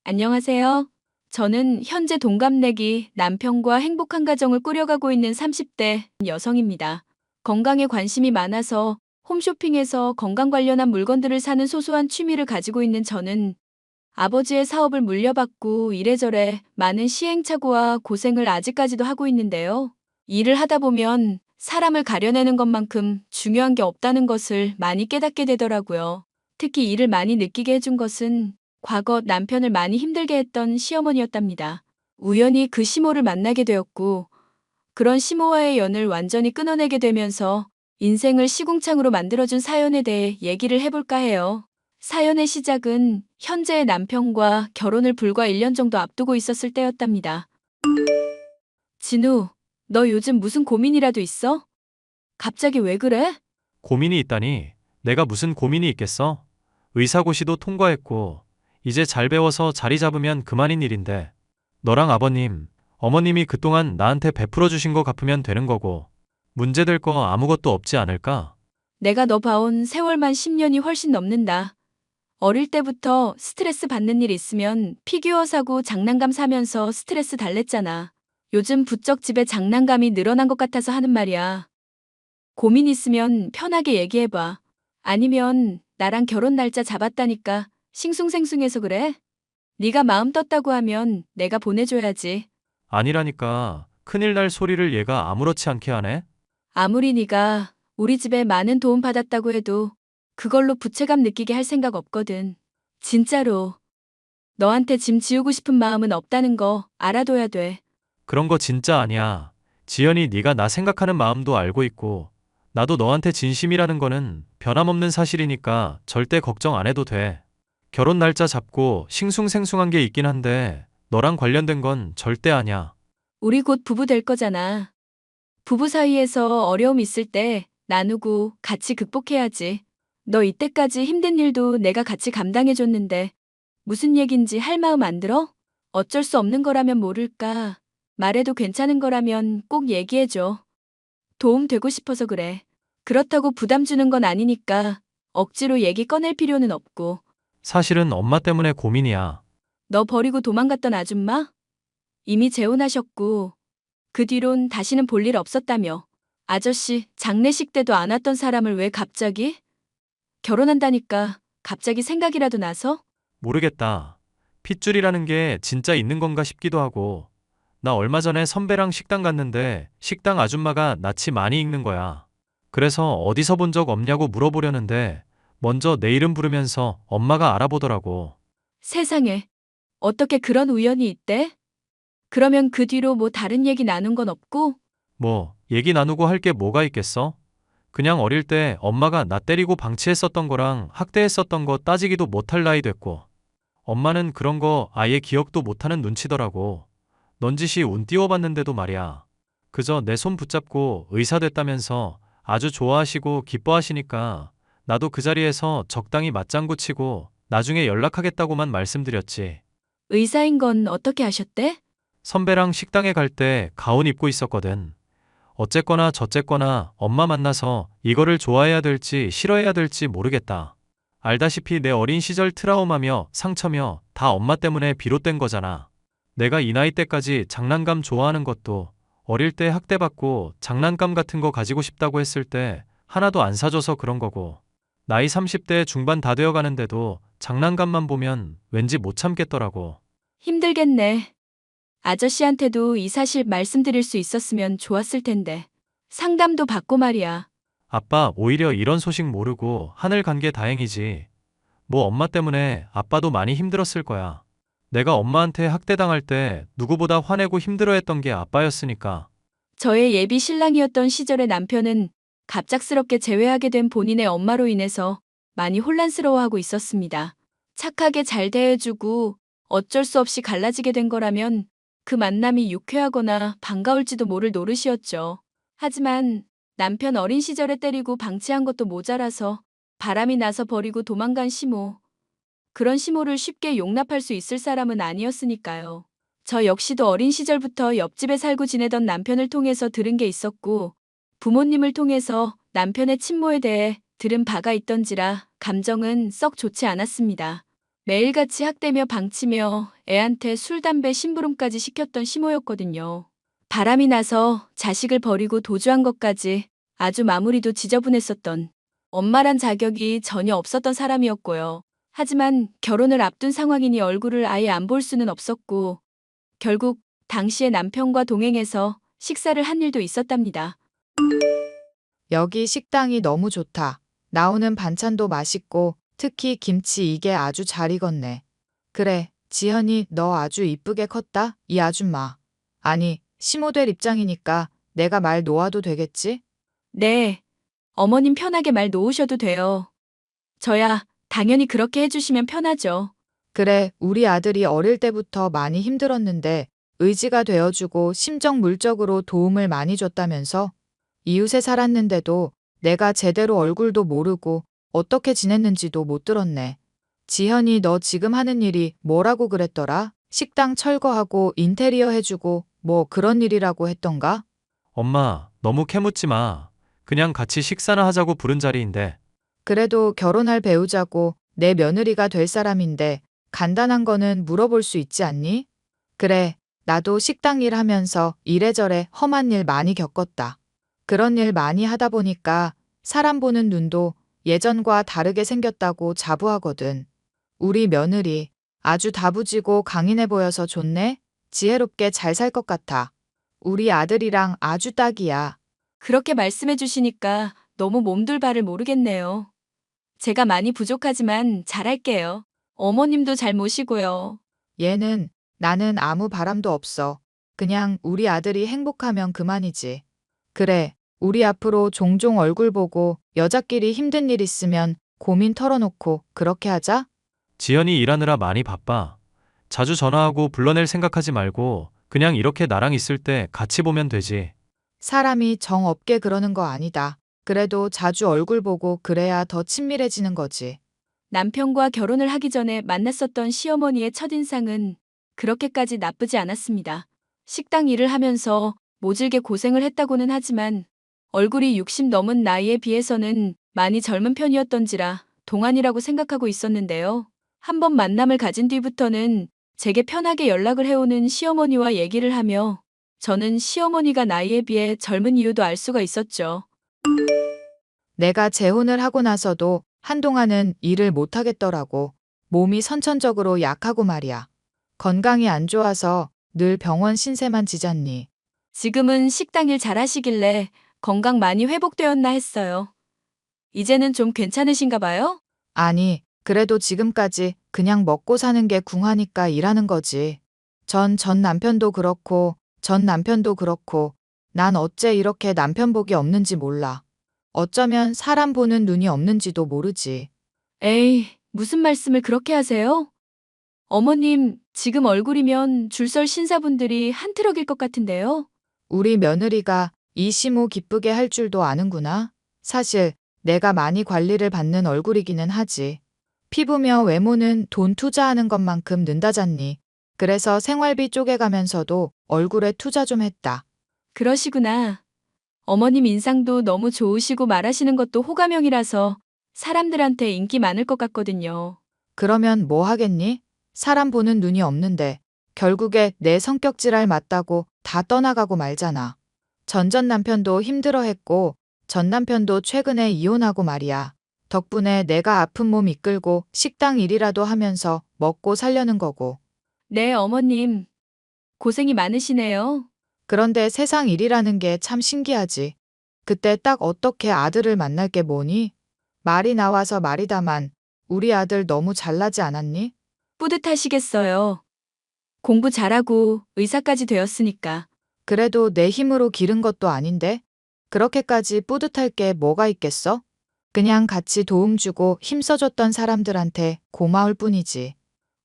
안녕하세요. 저는 현재 동갑내기 남편과 행복한 가정을 꾸려가고 있는 30대 여성입니다. 건강에 관심이 많아서 홈쇼핑에서 건강 관련한 물건들을 사는 소소한 취미를 가지고 있는 저는 아버지의 사업을 물려받고 이래저래 많은 시행착오와 고생을 아직까지도 하고 있는데요. 일을 하다 보면 사람을 가려내는 것만큼 중요한 게 없다는 것을 많이 깨닫게 되더라고요. 특히 이를 많이 느끼게 해준 것은 과거 남편을 많이 힘들게 했던 시어머니였답니다. 우연히 그 시모를 만나게 되었고, 그런 시모와의 연을 완전히 끊어내게 되면서 인생을 시궁창으로 만들어준 사연에 대해 얘기를 해볼까 해요. 사연의 시작은 현재의 남편과 결혼을 불과 1년 정도 앞두고 있었을 때였답니다. 진우, 너 요즘 무슨 고민이라도 있어? 갑자기 왜 그래? 고민이 있다니? 내가 무슨 고민이 있겠어? 의사고시도 통과했고, 이제 잘 배워서 자리 잡으면 그만인 일인데, 너랑 아버님, 어머님이 그동안 나한테 베풀어 주신 거 갚으면 되는 거고, 문제될 거 아무것도 없지 않을까? 내가 너 봐온 세월만 10년이 훨씬 넘는다. 어릴 때부터 스트레스 받는 일 있으면 피규어 사고 장난감 사면서 스트레스 달랬잖아. 요즘 부쩍 집에 장난감이 늘어난 것 같아서 하는 말이야. 고민 있으면 편하게 얘기해봐. 아니면 나랑 결혼 날짜 잡았다니까 싱숭생숭해서 그래? 네가 마음 떴다고 하면 내가 보내줘야지. 아니라니까, 큰일 날 소리를 얘가 아무렇지 않게 하네? 아무리 네가 우리 집에 많은 도움 받았다고 해도 그걸로 부채감 느끼게 할 생각 없거든. 진짜로. 너한테 짐 지우고 싶은 마음은 없다는 거 알아둬야 돼. 그런 거 진짜 아니야. 지연이 네가 나 생각하는 마음도 알고 있고, 나도 너한테 진심이라는 거는 변함없는 사실이니까 절대 걱정 안 해도 돼. 결혼 날짜 잡고 싱숭생숭한 게 있긴 한데 너랑 관련된 건 절대 아니야. 우리 곧 부부 될 거잖아. 부부 사이에서 어려움 있을 때 나누고 같이 극복해야지. 너 이때까지 힘든 일도 내가 같이 감당해줬는데 무슨 얘긴지 할 마음 안 들어? 어쩔 수 없는 거라면 모를까. 말해도 괜찮은 거라면 꼭 얘기해줘. 도움 되고 싶어서 그래. 그렇다고 부담 주는 건 아니니까 억지로 얘기 꺼낼 필요는 없고. 사실은 엄마 때문에 고민이야. 너 버리고 도망갔던 아줌마? 이미 재혼하셨고 그 뒤론 다시는 볼 일 없었다며. 아저씨 장례식 때도 안 왔던 사람을 왜 갑자기? 결혼한다니까 갑자기 생각이라도 나서? 모르겠다. 핏줄이라는 게 진짜 있는 건가 싶기도 하고. 나 얼마 전에 선배랑 식당 갔는데 식당 아줌마가 낯이 많이 익는 거야. 그래서 어디서 본 적 없냐고 물어보려는데 먼저 내 이름 부르면서 엄마가 알아보더라고. 세상에 어떻게 그런 우연이 있대? 그러면 그 뒤로 뭐 다른 얘기 나눈 건 없고? 뭐, 얘기 나누고 할 게 뭐가 있겠어? 그냥 어릴 때 엄마가 나 때리고 방치했었던 거랑 학대했었던 거 따지기도 못할 나이 됐고, 엄마는 그런 거 아예 기억도 못하는 눈치더라고. 넌지시 운 띄워봤는데도 말이야. 그저 내 손 붙잡고 의사 됐다면서 아주 좋아하시고 기뻐하시니까 나도 그 자리에서 적당히 맞장구 치고 나중에 연락하겠다고만 말씀드렸지. 의사인 건 어떻게 아셨대? 선배랑 식당에 갈 때 가운 입고 있었거든. 어쨌거나 저쨌거나 엄마 만나서 이거를 좋아해야 될지 싫어해야 될지 모르겠다. 알다시피 내 어린 시절 트라우마며 상처며 다 엄마 때문에 비롯된 거잖아. 내가 이 나이 때까지 장난감 좋아하는 것도 어릴 때 학대받고 장난감 같은 거 가지고 싶다고 했을 때 하나도 안 사줘서 그런 거고. 나이 30대 중반 다 되어 가는데도 장난감만 보면 왠지 못 참겠더라고. 힘들겠네. 아저씨한테도 이 사실 말씀드릴 수 있었으면 좋았을 텐데. 상담도 받고 말이야. 아빠 오히려 이런 소식 모르고 하늘 간 게 다행이지. 뭐 엄마 때문에 아빠도 많이 힘들었을 거야. 내가 엄마한테 학대당할 때 누구보다 화내고 힘들어했던 게 아빠였으니까. 저의 예비 신랑이었던 시절의 남편은 갑작스럽게 재회하게 된 본인의 엄마로 인해서 많이 혼란스러워하고 있었습니다. 착하게 잘 대해주고 어쩔 수 없이 갈라지게 된 거라면 그 만남이 유쾌하거나 반가울지도 모를 노릇이었죠. 하지만 남편 어린 시절에 때리고 방치한 것도 모자라서 바람이 나서 버리고 도망간 시모. 그런 시모를 쉽게 용납할 수 있을 사람은 아니었으니까요. 저 역시도 어린 시절부터 옆집에 살고 지내던 남편을 통해서 들은 게 있었고, 부모님을 통해서 남편의 친모에 대해 들은 바가 있던지라 감정은 썩 좋지 않았습니다. 매일같이 학대며 방치며 애한테 술, 담배, 심부름까지 시켰던 시모였거든요. 바람이 나서 자식을 버리고 도주한 것까지 아주 마무리도 지저분했었던 엄마란 자격이 전혀 없었던 사람이었고요. 하지만 결혼을 앞둔 상황이니 얼굴을 아예 안 볼 수는 없었고 결국 당시에 남편과 동행해서 식사를 한 일도 있었답니다. 여기 식당이 너무 좋다. 나오는 반찬도 맛있고 특히 김치 이게 아주 잘 익었네. 그래, 지현이 너 아주 이쁘게 컸다, 이 아줌마. 아니, 시모델 입장이니까 내가 말 놓아도 되겠지? 네, 어머님 편하게 말 놓으셔도 돼요. 저야 당연히 그렇게 해주시면 편하죠. 그래, 우리 아들이 어릴 때부터 많이 힘들었는데 의지가 되어주고 심적 물적으로 도움을 많이 줬다면서? 이웃에 살았는데도 내가 제대로 얼굴도 모르고 어떻게 지냈는지도 못 들었네. 지현이 너 지금 하는 일이 뭐라고 그랬더라? 식당 철거하고 인테리어 해주고 뭐 그런 일이라고 했던가? 엄마, 너무 캐묻지 마. 그냥 같이 식사나 하자고 부른 자리인데. 그래도 결혼할 배우자고 내 며느리가 될 사람인데 간단한 거는 물어볼 수 있지 않니? 그래, 나도 식당 일 하면서 이래저래 험한 일 많이 겪었다. 그런 일 많이 하다 보니까 사람 보는 눈도 예전과 다르게 생겼다고 자부하거든. 우리 며느리 아주 다부지고 강인해 보여서 좋네? 지혜롭게 잘 살 것 같아. 우리 아들이랑 아주 딱이야. 그렇게 말씀해 주시니까 너무 몸둘 바를 모르겠네요. 제가 많이 부족하지만 잘할게요. 어머님도 잘 모시고요. 얘는 나는 아무 바람도 없어. 그냥 우리 아들이 행복하면 그만이지. 그래, 우리 앞으로 종종 얼굴 보고 여자끼리 힘든 일 있으면 고민 털어놓고 그렇게 하자? 지연이 일하느라 많이 바빠. 자주 전화하고 불러낼 생각하지 말고 그냥 이렇게 나랑 있을 때 같이 보면 되지. 사람이 정 없게 그러는 거 아니다. 그래도 자주 얼굴 보고 그래야 더 친밀해지는 거지. 남편과 결혼을 하기 전에 만났었던 시어머니의 첫인상은 그렇게까지 나쁘지 않았습니다. 식당 일을 하면서 모질게 고생을 했다고는 하지만 얼굴이 60 넘은 나이에 비해서는 많이 젊은 편이었던지라 동안이라고 생각하고 있었는데요. 한 번 만남을 가진 뒤부터는 제게 편하게 연락을 해오는 시어머니와 얘기를 하며 저는 시어머니가 나이에 비해 젊은 이유도 알 수가 있었죠. 내가 재혼을 하고 나서도 한동안은 일을 못 하겠더라고. 몸이 선천적으로 약하고 말이야. 건강이 안 좋아서 늘 병원 신세만 지잖니. 지금은 식당 일 잘하시길래 건강 많이 회복되었나 했어요. 이제는 좀 괜찮으신가 봐요? 아니, 그래도 지금까지 그냥 먹고 사는 게 궁하니까 일하는 거지. 전 남편도 그렇고, 난 어째 이렇게 남편 복이 없는지 몰라. 어쩌면 사람 보는 눈이 없는지도 모르지. 에이, 무슨 말씀을 그렇게 하세요? 어머님, 지금 얼굴이면 줄설 신사분들이 한 트럭일 것 같은데요? 우리 며느리가 이 시모 기쁘게 할 줄도 아는구나. 사실 내가 많이 관리를 받는 얼굴이기는 하지. 피부며 외모는 돈 투자하는 것만큼 는다잖니. 그래서 생활비 쪼개가면서도 얼굴에 투자 좀 했다. 그러시구나. 어머님 인상도 너무 좋으시고 말하시는 것도 호감형이라서 사람들한테 인기 많을 것 같거든요. 그러면 뭐 하겠니? 사람 보는 눈이 없는데 결국에 내 성격질알 맞다고 다 떠나가고 말잖아. 전 남편도 힘들어했고 전 남편도 최근에 이혼하고 말이야. 덕분에 내가 아픈 몸 이끌고 식당 일이라도 하면서 먹고 살려는 거고. 네, 어머님. 고생이 많으시네요. 그런데 세상 일이라는 게 참 신기하지. 그때 딱 어떻게 아들을 만날 게 뭐니? 말이 나와서 말이다만 우리 아들 너무 잘나지 않았니? 뿌듯하시겠어요. 공부 잘하고 의사까지 되었으니까. 그래도 내 힘으로 기른 것도 아닌데? 그렇게까지 뿌듯할 게 뭐가 있겠어? 그냥 같이 도움 주고 힘써줬던 사람들한테 고마울 뿐이지.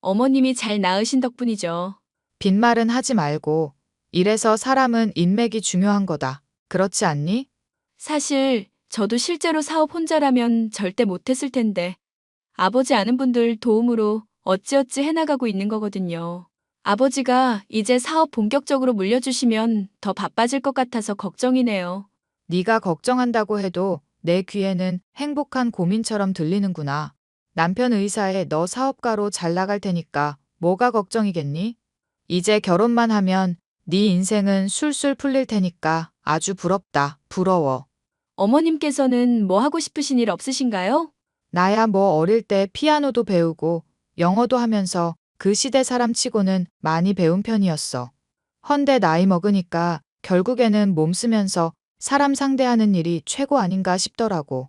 어머님이 잘 낳으신 덕분이죠. 빈말은 하지 말고. 이래서 사람은 인맥이 중요한 거다. 그렇지 않니? 사실 저도 실제로 사업 혼자라면 절대 못했을 텐데 아버지 아는 분들 도움으로 어찌어찌 해나가고 있는 거거든요. 아버지가 이제 사업 본격적으로 물려주시면 더 바빠질 것 같아서 걱정이네요. 네가 걱정한다고 해도 내 귀에는 행복한 고민처럼 들리는구나. 남편 의사에 너 사업가로 잘 나갈 테니까 뭐가 걱정이겠니? 이제 결혼만 하면 네 인생은 술술 풀릴 테니까 아주 부럽다. 부러워. 어머님께서는 뭐 하고 싶으신 일 없으신가요? 나야 뭐 어릴 때 피아노도 배우고 영어도 하면서 그 시대 사람 치고는 많이 배운 편이었어. 헌데 나이 먹으니까 결국에는 몸 쓰면서 사람 상대하는 일이 최고 아닌가 싶더라고.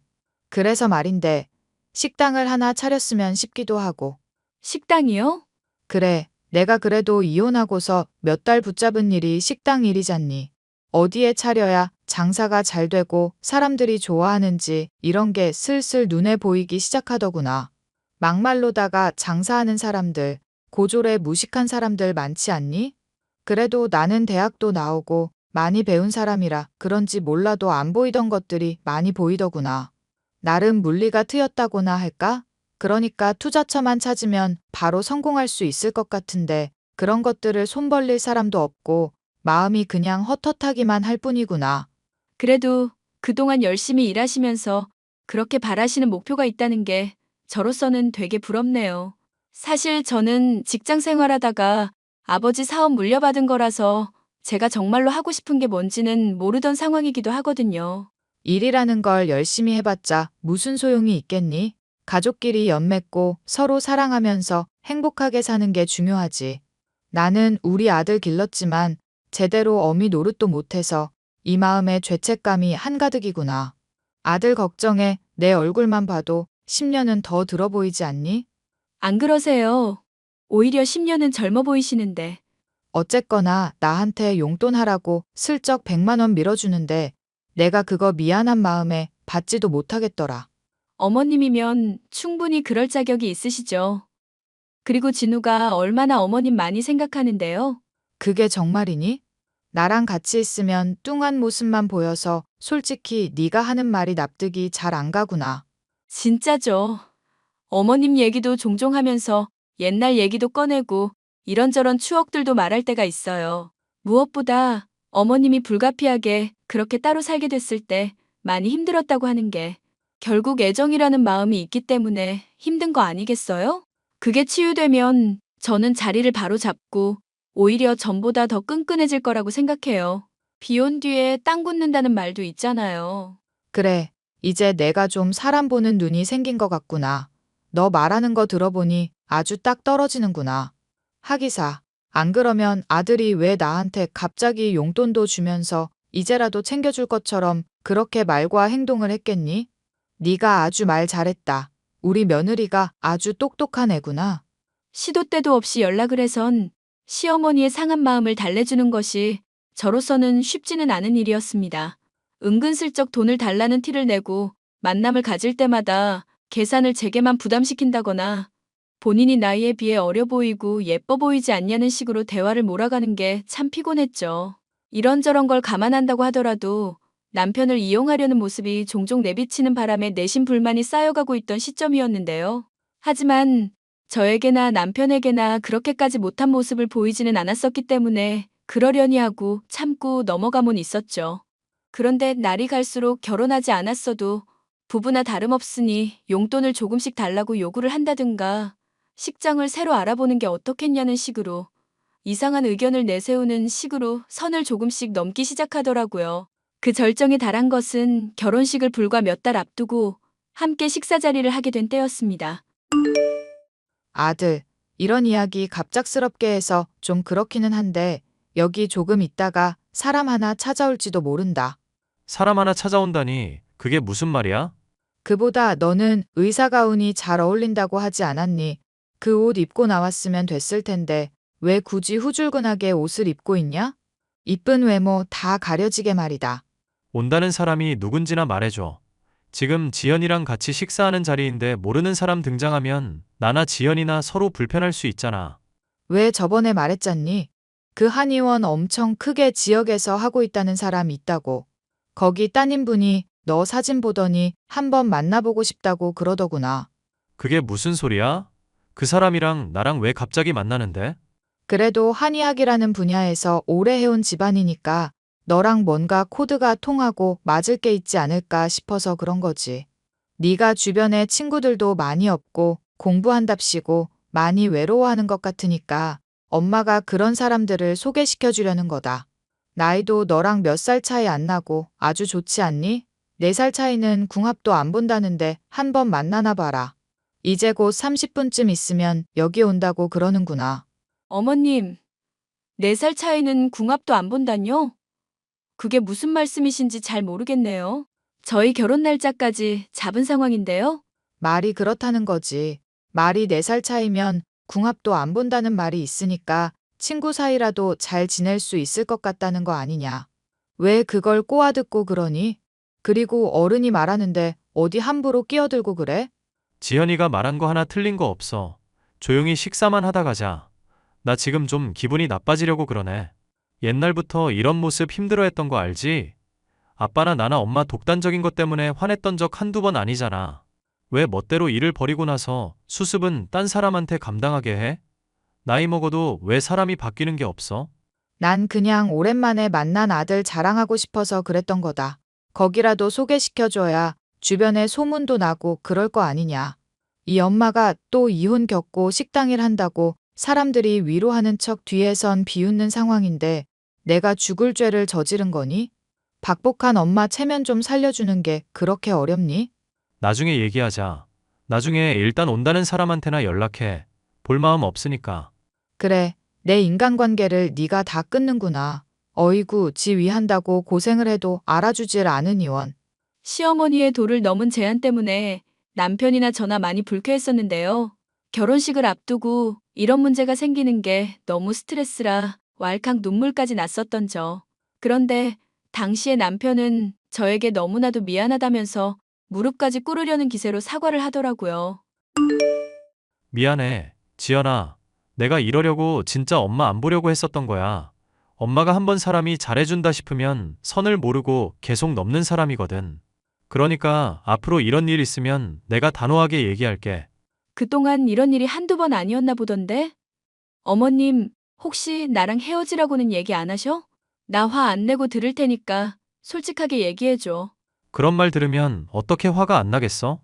그래서 말인데 식당을 하나 차렸으면 싶기도 하고. 식당이요? 그래, 내가 그래도 이혼하고서 몇 달 붙잡은 일이 식당 일이잖니. 어디에 차려야 장사가 잘 되고 사람들이 좋아하는지 이런 게 슬슬 눈에 보이기 시작하더구나. 막말로다가 장사하는 사람들, 고졸에 무식한 사람들 많지 않니? 그래도 나는 대학도 나오고 많이 배운 사람이라 그런지 몰라도 안 보이던 것들이 많이 보이더구나. 나름 물리가 트였다고나 할까? 그러니까 투자처만 찾으면 바로 성공할 수 있을 것 같은데 그런 것들을 손 벌릴 사람도 없고 마음이 그냥 헛헛하기만 할 뿐이구나. 그래도 그동안 열심히 일하시면서 그렇게 바라시는 목표가 있다는 게 저로서는 되게 부럽네요. 사실 저는 직장 생활하다가 아버지 사업 물려받은 거라서 제가 정말로 하고 싶은 게 뭔지는 모르던 상황이기도 하거든요. 일이라는 걸 열심히 해봤자 무슨 소용이 있겠니? 가족끼리 연맺고 서로 사랑하면서 행복하게 사는 게 중요하지. 나는 우리 아들 길렀지만 제대로 어미 노릇도 못해서 이 마음에 죄책감이 한가득이구나. 아들 걱정에 내 얼굴만 봐도 10년은 더 들어 보이지 않니? 안 그러세요? 오히려 10년은 젊어 보이시는데. 어쨌거나 나한테 용돈 하라고 슬쩍 100만 원 밀어주는데 내가 그거 미안한 마음에 받지도 못하겠더라. 어머님이면 충분히 그럴 자격이 있으시죠. 그리고 진우가 얼마나 어머님 많이 생각하는데요. 그게 정말이니? 나랑 같이 있으면 뚱한 모습만 보여서 솔직히 네가 하는 말이 납득이 잘 안 가구나. 진짜죠. 어머님 얘기도 종종 하면서 옛날 얘기도 꺼내고 이런저런 추억들도 말할 때가 있어요. 무엇보다 어머님이 불가피하게 그렇게 따로 살게 됐을 때 많이 힘들었다고 하는 게 결국 애정이라는 마음이 있기 때문에 힘든 거 아니겠어요? 그게 치유되면 저는 자리를 바로 잡고 오히려 전보다 더 끈끈해질 거라고 생각해요. 비 온 뒤에 땅 굳는다는 말도 있잖아요. 그래, 이제 내가 좀 사람 보는 눈이 생긴 것 같구나. 너 말하는 거 들어보니 아주 딱 떨어지는구나. 하기사, 안 그러면 아들이 왜 나한테 갑자기 용돈도 주면서 이제라도 챙겨줄 것처럼 그렇게 말과 행동을 했겠니? 네가 아주 말 잘했다. 우리 며느리가 아주 똑똑한 애구나. 시도 때도 없이 연락을 해선 시어머니의 상한 마음을 달래주는 것이 저로서는 쉽지는 않은 일이었습니다. 은근슬쩍 돈을 달라는 티를 내고 만남을 가질 때마다 계산을 제게만 부담시킨다거나 본인이 나이에 비해 어려 보이고 예뻐 보이지 않냐는 식으로 대화를 몰아가는 게 참 피곤했죠. 이런저런 걸 감안한다고 하더라도 남편을 이용하려는 모습이 종종 내비치는 바람에 내심 불만이 쌓여가고 있던 시점이었는데요. 하지만 저에게나 남편에게나 그렇게까지 못한 모습을 보이지는 않았었기 때문에 그러려니 하고 참고 넘어가곤 있었죠. 그런데 날이 갈수록 결혼하지 않았어도 부부나 다름없으니 용돈을 조금씩 달라고 요구를 한다든가 식장을 새로 알아보는 게 어떻겠냐는 식으로 이상한 의견을 내세우는 식으로 선을 조금씩 넘기 시작하더라고요. 그 절정에 달한 것은 결혼식을 불과 몇 달 앞두고 함께 식사 자리를 하게 된 때였습니다. 아들, 이런 이야기 갑작스럽게 해서 좀 그렇기는 한데 여기 조금 있다가 사람 하나 찾아올지도 모른다. 사람 하나 찾아온다니 그게 무슨 말이야? 그보다 너는 의사 가운이 잘 어울린다고 하지 않았니? 그 옷 입고 나왔으면 됐을 텐데 왜 굳이 후줄근하게 옷을 입고 있냐? 이쁜 외모 다 가려지게 말이다. 온다는 사람이 누군지나 말해줘. 지금 지연이랑 같이 식사하는 자리인데 모르는 사람 등장하면 나나 지연이나 서로 불편할 수 있잖아. 왜 저번에 말했잖니? 그 한의원 엄청 크게 지역에서 하고 있다는 사람 있다고. 거기 따님분이 너 사진 보더니 한번 만나보고 싶다고 그러더구나. 그게 무슨 소리야? 그 사람이랑 나랑 왜 갑자기 만나는데? 그래도 한의학이라는 분야에서 오래 해온 집안이니까 너랑 뭔가 코드가 통하고 맞을 게 있지 않을까 싶어서 그런 거지. 네가 주변에 친구들도 많이 없고 공부한답시고 많이 외로워하는 것 같으니까 엄마가 그런 사람들을 소개시켜 주려는 거다. 나이도 너랑 몇 살 차이 안 나고 아주 좋지 않니? 4살 차이는 궁합도 안 본다는데 한 번 만나나 봐라. 이제 곧 30분쯤 있으면 여기 온다고 그러는구나. 어머님, 4살 차이는 궁합도 안 본다뇨? 그게 무슨 말씀이신지 잘 모르겠네요. 저희 결혼 날짜까지 잡은 상황인데요. 말이 그렇다는 거지. 말이 4살 차이면 궁합도 안 본다는 말이 있으니까 친구 사이라도 잘 지낼 수 있을 것 같다는 거 아니냐. 왜 그걸 꼬아듣고 그러니? 그리고 어른이 말하는데 어디 함부로 끼어들고 그래? 지연이가 말한 거 하나 틀린 거 없어. 조용히 식사만 하다 가자. 나 지금 좀 기분이 나빠지려고 그러네. 옛날부터 이런 모습 힘들어했던 거 알지? 아빠나 나나 엄마 독단적인 것 때문에 화냈던 적 한두 번 아니잖아. 왜 멋대로 일을 버리고 나서 수습은 딴 사람한테 감당하게 해? 나이 먹어도 왜 사람이 바뀌는 게 없어? 난 그냥 오랜만에 만난 아들 자랑하고 싶어서 그랬던 거다. 거기라도 소개시켜줘야 주변에 소문도 나고 그럴 거 아니냐. 이 엄마가 또 이혼 겪고 식당일 한다고 사람들이 위로하는 척 뒤에선 비웃는 상황인데 내가 죽을 죄를 저지른 거니? 박복한 엄마 체면 좀 살려주는 게 그렇게 어렵니? 나중에 얘기하자. 나중에 일단 온다는 사람한테나 연락해. 볼 마음 없으니까. 그래, 내 인간관계를 네가 다 끊는구나. 어이구, 지 위한다고 고생을 해도 알아주질 않으니원. 시어머니의 도를 넘은 제안 때문에 남편이나 저나 많이 불쾌했었는데요. 결혼식을 앞두고 이런 문제가 생기는 게 너무 스트레스라 왈칵 눈물까지 났었던 저. 그런데 당시에 남편은 저에게 너무나도 미안하다면서 무릎까지 꿇으려는 기세로 사과를 하더라고요. 미안해. 지연아. 내가 이러려고 진짜 엄마 안 보려고 했었던 거야. 엄마가 한번 사람이 잘해준다 싶으면 선을 모르고 계속 넘는 사람이거든. 그러니까 앞으로 이런 일 있으면 내가 단호하게 얘기할게. 그동안 이런 일이 한두 번 아니었나 보던데? 어머님, 혹시 나랑 헤어지라고는 얘기 안 하셔? 나 화 안 내고 들을 테니까 솔직하게 얘기해줘. 그런 말 들으면 어떻게 화가 안 나겠어?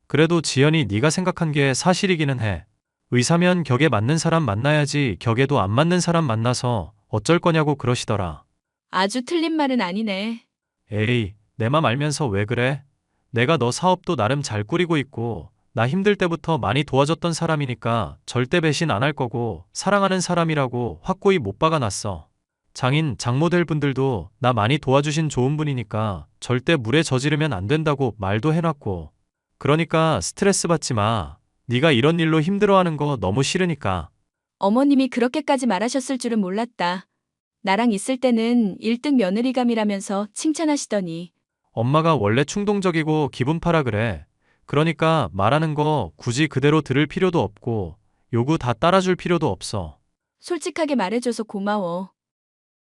그래도 지연이 네가 생각한 게 사실이기는 해. 의사면 격에 맞는 사람 만나야지 격에도 안 맞는 사람 만나서 어쩔 거냐고 그러시더라. 아주 틀린 말은 아니네. 에이, 내 맘 알면서 왜 그래? 내가 너 사업도 나름 잘 꾸리고 있고 나 힘들 때부터 많이 도와줬던 사람이니까 절대 배신 안 할 거고 사랑하는 사람이라고 확고히 못 박아놨어. 장인, 장모될 분들도 나 많이 도와주신 좋은 분이니까 절대 물에 저지르면 안 된다고 말도 해놨고. 그러니까 스트레스 받지 마. 네가 이런 일로 힘들어하는 거 너무 싫으니까. 어머님이 그렇게까지 말하셨을 줄은 몰랐다. 나랑 있을 때는 1등 며느리감이라면서 칭찬하시더니 엄마가 원래 충동적이고 기분 파라 그래. 그러니까 말하는 거 굳이 그대로 들을 필요도 없고 요구 다 따라줄 필요도 없어. 솔직하게 말해줘서 고마워.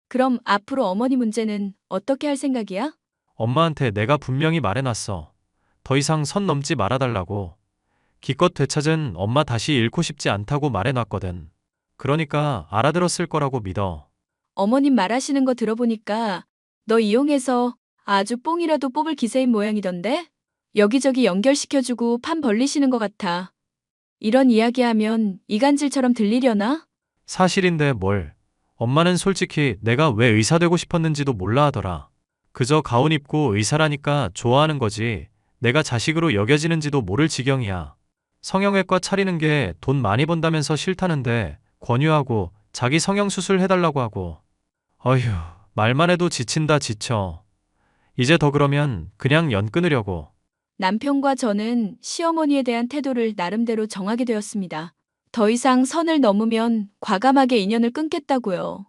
그럼 앞으로 어머니 문제는 어떻게 할 생각이야? 엄마한테 내가 분명히 말해놨어. 더 이상 선 넘지 말아달라고. 기껏 되찾은 엄마 다시 잃고 싶지 않다고 말해놨거든. 그러니까 알아들었을 거라고 믿어. 어머님 말하시는 거 들어보니까 너 이용해서 아주 뽕이라도 뽑을 기세인 모양이던데? 여기저기 연결시켜주고 판 벌리시는 것 같아. 이런 이야기하면 이간질처럼 들리려나? 사실인데 뭘. 엄마는 솔직히 내가 왜 의사 되고 싶었는지도 몰라 하더라. 그저 가운 입고 의사라니까 좋아하는 거지. 내가 자식으로 여겨지는지도 모를 지경이야. 성형외과 차리는 게 돈 많이 번다면서 싫다는데 권유하고 자기 성형수술 해달라고 하고. 어휴, 말만 해도 지친다 지쳐. 이제 더 그러면 그냥 연 끊으려고. 남편과 저는 시어머니에 대한 태도를 나름대로 정하게 되었습니다. 더 이상 선을 넘으면 과감하게 인연을 끊겠다고요.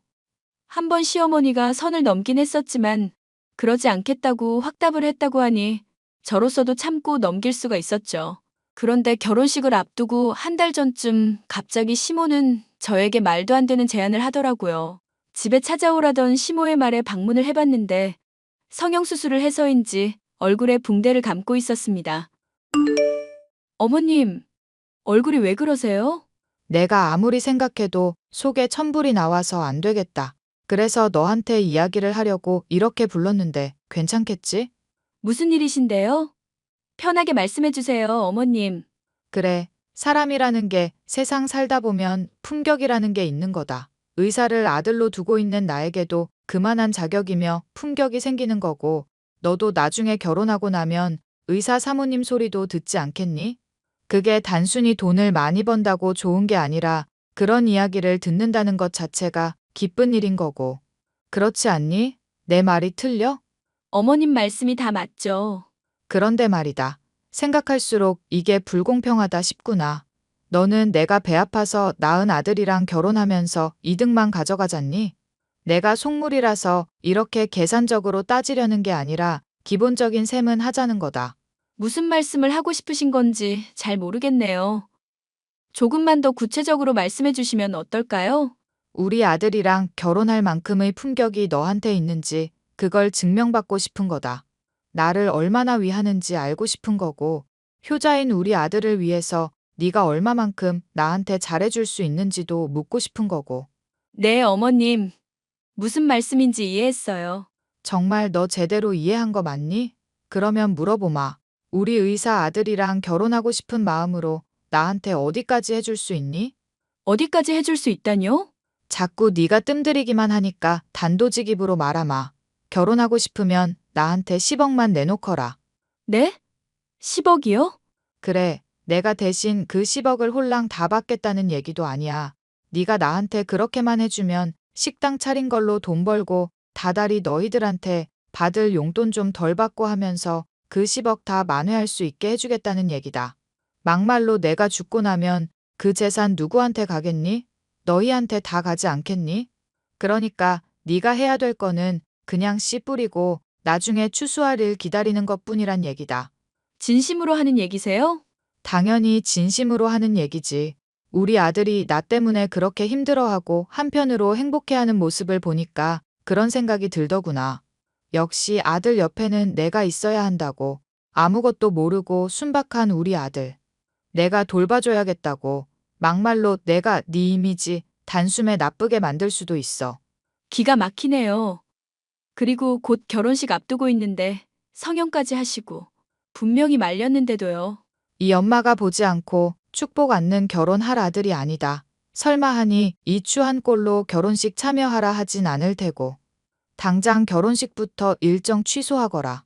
한 번 시어머니가 선을 넘긴 했었지만 그러지 않겠다고 확답을 했다고 하니 저로서도 참고 넘길 수가 있었죠. 그런데 결혼식을 앞두고 한 달 전쯤 갑자기 시모는 저에게 말도 안 되는 제안을 하더라고요. 집에 찾아오라던 시모의 말에 방문을 해봤는데 성형수술을 해서인지 얼굴에 붕대를 감고 있었습니다. 어머님, 얼굴이 왜 그러세요? 내가 아무리 생각해도 속에 천불이 나와서 안 되겠다. 그래서 너한테 이야기를 하려고 이렇게 불렀는데 괜찮겠지? 무슨 일이신데요? 편하게 말씀해 주세요, 어머님. 그래, 사람이라는 게 세상 살다 보면 품격이라는 게 있는 거다. 의사를 아들로 두고 있는 나에게도 그만한 자격이며 품격이 생기는 거고, 너도 나중에 결혼하고 나면 의사 사모님 소리도 듣지 않겠니? 그게 단순히 돈을 많이 번다고 좋은 게 아니라 그런 이야기를 듣는다는 것 자체가 기쁜 일인 거고. 그렇지 않니? 내 말이 틀려? 어머님 말씀이 다 맞죠. 그런데 말이다. 생각할수록 이게 불공평하다 싶구나. 너는 내가 배 아파서 낳은 아들이랑 결혼하면서 이득만 가져가잖니? 내가 속물이라서 이렇게 계산적으로 따지려는 게 아니라 기본적인 셈은 하자는 거다. 무슨 말씀을 하고 싶으신 건지 잘 모르겠네요. 조금만 더 구체적으로 말씀해 주시면 어떨까요? 우리 아들이랑 결혼할 만큼의 품격이 너한테 있는지 그걸 증명받고 싶은 거다. 나를 얼마나 위하는지 알고 싶은 거고, 효자인 우리 아들을 위해서 네가 얼마만큼 나한테 잘해줄 수 있는지도 묻고 싶은 거고. 네, 어머님. 무슨 말씀인지 이해했어요. 정말 너 제대로 이해한 거 맞니? 그러면 물어보마. 우리 의사 아들이랑 결혼하고 싶은 마음으로 나한테 어디까지 해줄 수 있니? 어디까지 해줄 수 있다뇨? 자꾸 네가 뜸들이기만 하니까 단도직입으로 말하마. 결혼하고 싶으면 나한테 10억만 내놓거라. 네? 10억이요? 그래, 내가 대신 그 10억을 홀랑 다 받겠다는 얘기도 아니야. 네가 나한테 그렇게만 해주면 식당 차린 걸로 돈 벌고 다달이 너희들한테 받을 용돈 좀 덜 받고 하면서 그 10억 다 만회할 수 있게 해주겠다는 얘기다. 막말로 내가 죽고 나면 그 재산 누구한테 가겠니? 너희한테 다 가지 않겠니? 그러니까 네가 해야 될 거는 그냥 씨 뿌리고 나중에 추수할 일 기다리는 것뿐이란 얘기다. 진심으로 하는 얘기세요? 당연히 진심으로 하는 얘기지. 우리 아들이 나 때문에 그렇게 힘들어하고 한편으로 행복해하는 모습을 보니까 그런 생각이 들더구나. 역시 아들 옆에는 내가 있어야 한다고. 아무것도 모르고 순박한 우리 아들. 내가 돌봐줘야겠다고. 막말로 내가 네 이미지 단숨에 나쁘게 만들 수도 있어. 기가 막히네요. 그리고 곧 결혼식 앞두고 있는데 성형까지 하시고 분명히 말렸는데도요. 이 엄마가 보지 않고 축복 않는 결혼할 아들이 아니다. 설마 하니 이 추한 꼴로 결혼식 참여하라 하진 않을 테고. 당장 결혼식부터 일정 취소하거라.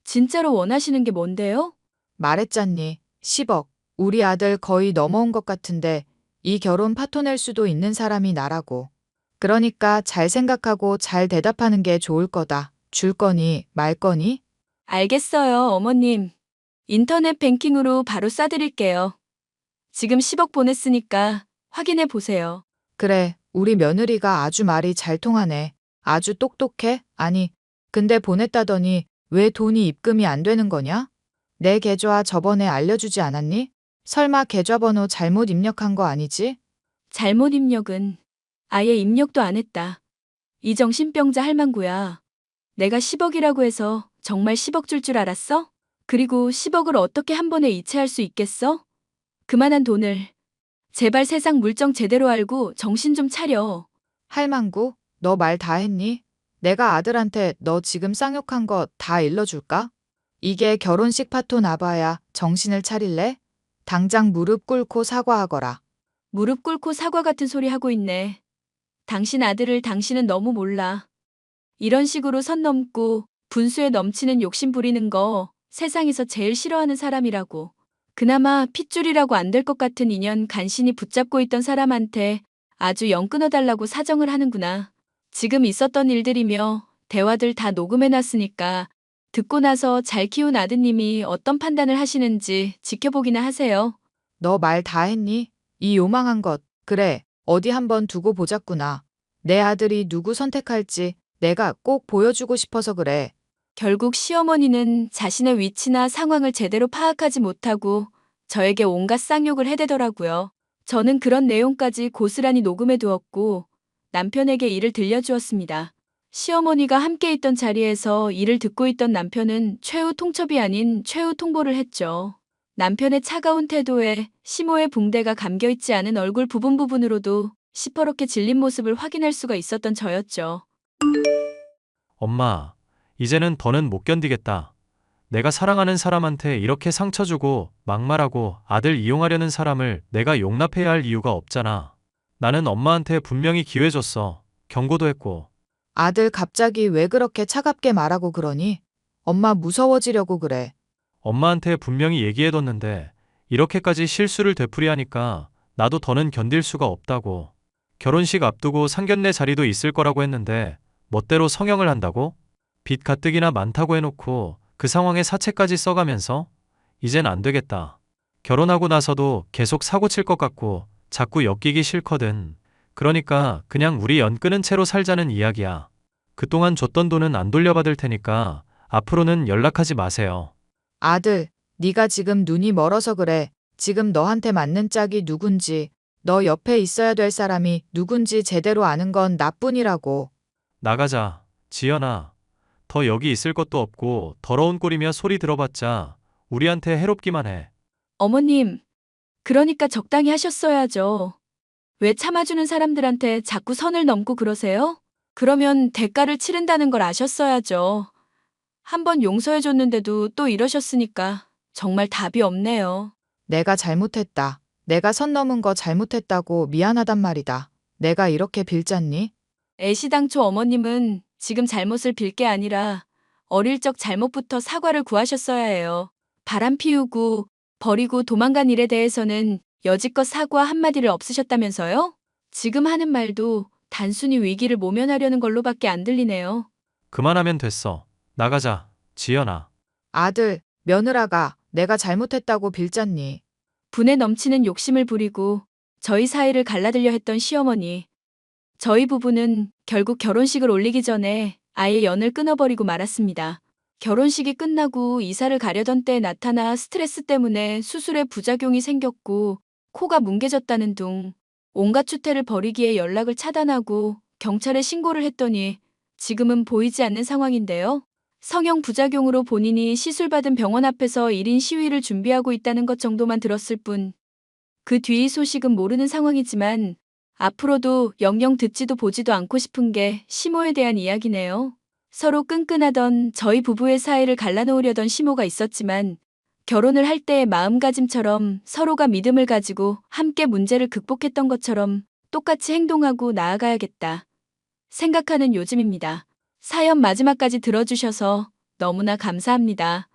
진짜로 원하시는 게 뭔데요? 말했잖니. 10억. 우리 아들 거의 넘어온 것 같은데 이 결혼 파토낼 수도 있는 사람이 나라고. 그러니까 잘 생각하고 잘 대답하는 게 좋을 거다. 줄 거니 말 거니? 알겠어요, 어머님. 인터넷 뱅킹으로 바로 싸드릴게요. 지금 10억 보냈으니까 확인해 보세요. 그래, 우리 며느리가 아주 말이 잘 통하네. 아주 똑똑해? 아니, 근데 보냈다더니 왜 돈이 입금이 안 되는 거냐? 내 계좌 저번에 알려주지 않았니? 설마 계좌번호 잘못 입력한 거 아니지? 잘못 입력은 아예 입력도 안 했다. 이 정신병자 할망구야. 내가 10억이라고 해서 정말 10억 줄 알았어? 그리고 10억을 어떻게 한 번에 이체할 수 있겠어? 그만한 돈을. 제발 세상 물정 제대로 알고 정신 좀 차려. 할망구, 너 말 다 했니? 내가 아들한테 너 지금 쌍욕한 거 다 일러줄까? 이게 결혼식 파토 나봐야 정신을 차릴래? 당장 무릎 꿇고 사과하거라. 무릎 꿇고 사과 같은 소리 하고 있네. 당신 아들을 당신은 너무 몰라. 이런 식으로 선 넘고 분수에 넘치는 욕심 부리는 거 세상에서 제일 싫어하는 사람이라고. 그나마 핏줄이라고 안 될 것 같은 인연 간신히 붙잡고 있던 사람한테 아주 영 끊어달라고 사정을 하는구나. 지금 있었던 일들이며 대화들 다 녹음해놨으니까 듣고 나서 잘 키운 아드님이 어떤 판단을 하시는지 지켜보기나 하세요. 너 말 다 했니? 이 요망한 것. 그래, 어디 한번 두고 보자꾸나. 내 아들이 누구 선택할지 내가 꼭 보여주고 싶어서 그래. 결국 시어머니는 자신의 위치나 상황을 제대로 파악하지 못하고 저에게 온갖 쌍욕을 해대더라고요. 저는 그런 내용까지 고스란히 녹음해 두었고 남편에게 이를 들려주었습니다. 시어머니가 함께 있던 자리에서 이를 듣고 있던 남편은 최후 통첩이 아닌 최후 통보를 했죠. 남편의 차가운 태도에 시모의 붕대가 감겨있지 않은 얼굴 부분으로도 시퍼렇게 질린 모습을 확인할 수가 있었던 저였죠. 엄마, 이제는 더는 못 견디겠다. 내가 사랑하는 사람한테 이렇게 상처 주고 막말하고 아들 이용하려는 사람을 내가 용납해야 할 이유가 없잖아. 나는 엄마한테 분명히 기회 줬어. 경고도 했고. 아들 갑자기 왜 그렇게 차갑게 말하고 그러니? 엄마 무서워지려고 그래. 엄마한테 분명히 얘기해뒀는데 이렇게까지 실수를 되풀이하니까 나도 더는 견딜 수가 없다고. 결혼식 앞두고 상견례 자리도 있을 거라고 했는데 멋대로 성형을 한다고? 빚 가뜩이나 많다고 해놓고 그 상황에 사채까지 써가면서 이젠 안 되겠다. 결혼하고 나서도 계속 사고 칠 것 같고 자꾸 엮이기 싫거든. 그러니까 그냥 우리 연 끊은 채로 살자는 이야기야. 그동안 줬던 돈은 안 돌려받을 테니까 앞으로는 연락하지 마세요. 아들, 네가 지금 눈이 멀어서 그래. 지금 너한테 맞는 짝이 누군지, 너 옆에 있어야 될 사람이 누군지 제대로 아는 건 나뿐이라고. 나가자. 지연아. 더 여기 있을 것도 없고 더러운 꼴이며 소리 들어봤자 우리한테 해롭기만 해. 어머님, 그러니까 적당히 하셨어야죠. 왜 참아주는 사람들한테 자꾸 선을 넘고 그러세요? 그러면 대가를 치른다는 걸 아셨어야죠. 한번 용서해줬는데도 또 이러셨으니까 정말 답이 없네요. 내가 잘못했다. 내가 선 넘은 거 잘못했다고 미안하단 말이다. 내가 이렇게 빌잖니? 애시당초 어머님은 지금 잘못을 빌 게 아니라 어릴 적 잘못부터 사과를 구하셨어야 해요. 바람 피우고 버리고 도망간 일에 대해서는 여지껏 사과 한마디를 없으셨다면서요? 지금 하는 말도 단순히 위기를 모면하려는 걸로밖에 안 들리네요. 그만하면 됐어. 나가자. 지연아. 아들, 며느라가 내가 잘못했다고 빌잖니? 분에 넘치는 욕심을 부리고 저희 사이를 갈라들려 했던 시어머니. 저희 부부는 결국 결혼식을 올리기 전에 아예 연을 끊어버리고 말았습니다. 결혼식이 끝나고 이사를 가려던 때에 나타나 스트레스 때문에 수술에 부작용이 생겼고 코가 뭉개졌다는 둥 온갖 추태를 벌이기에 연락을 차단하고 경찰에 신고를 했더니 지금은 보이지 않는 상황인데요. 성형 부작용으로 본인이 시술받은 병원 앞에서 1인 시위를 준비하고 있다는 것 정도만 들었을 뿐 그 뒤 소식은 모르는 상황이지만 앞으로도 영영 듣지도 보지도 않고 싶은 게 시모에 대한 이야기네요. 서로 끈끈하던 저희 부부의 사이를 갈라놓으려던 시모가 있었지만 결혼을 할 때의 마음가짐처럼 서로가 믿음을 가지고 함께 문제를 극복했던 것처럼 똑같이 행동하고 나아가야겠다 생각하는 요즘입니다. 사연 마지막까지 들어주셔서 너무나 감사합니다.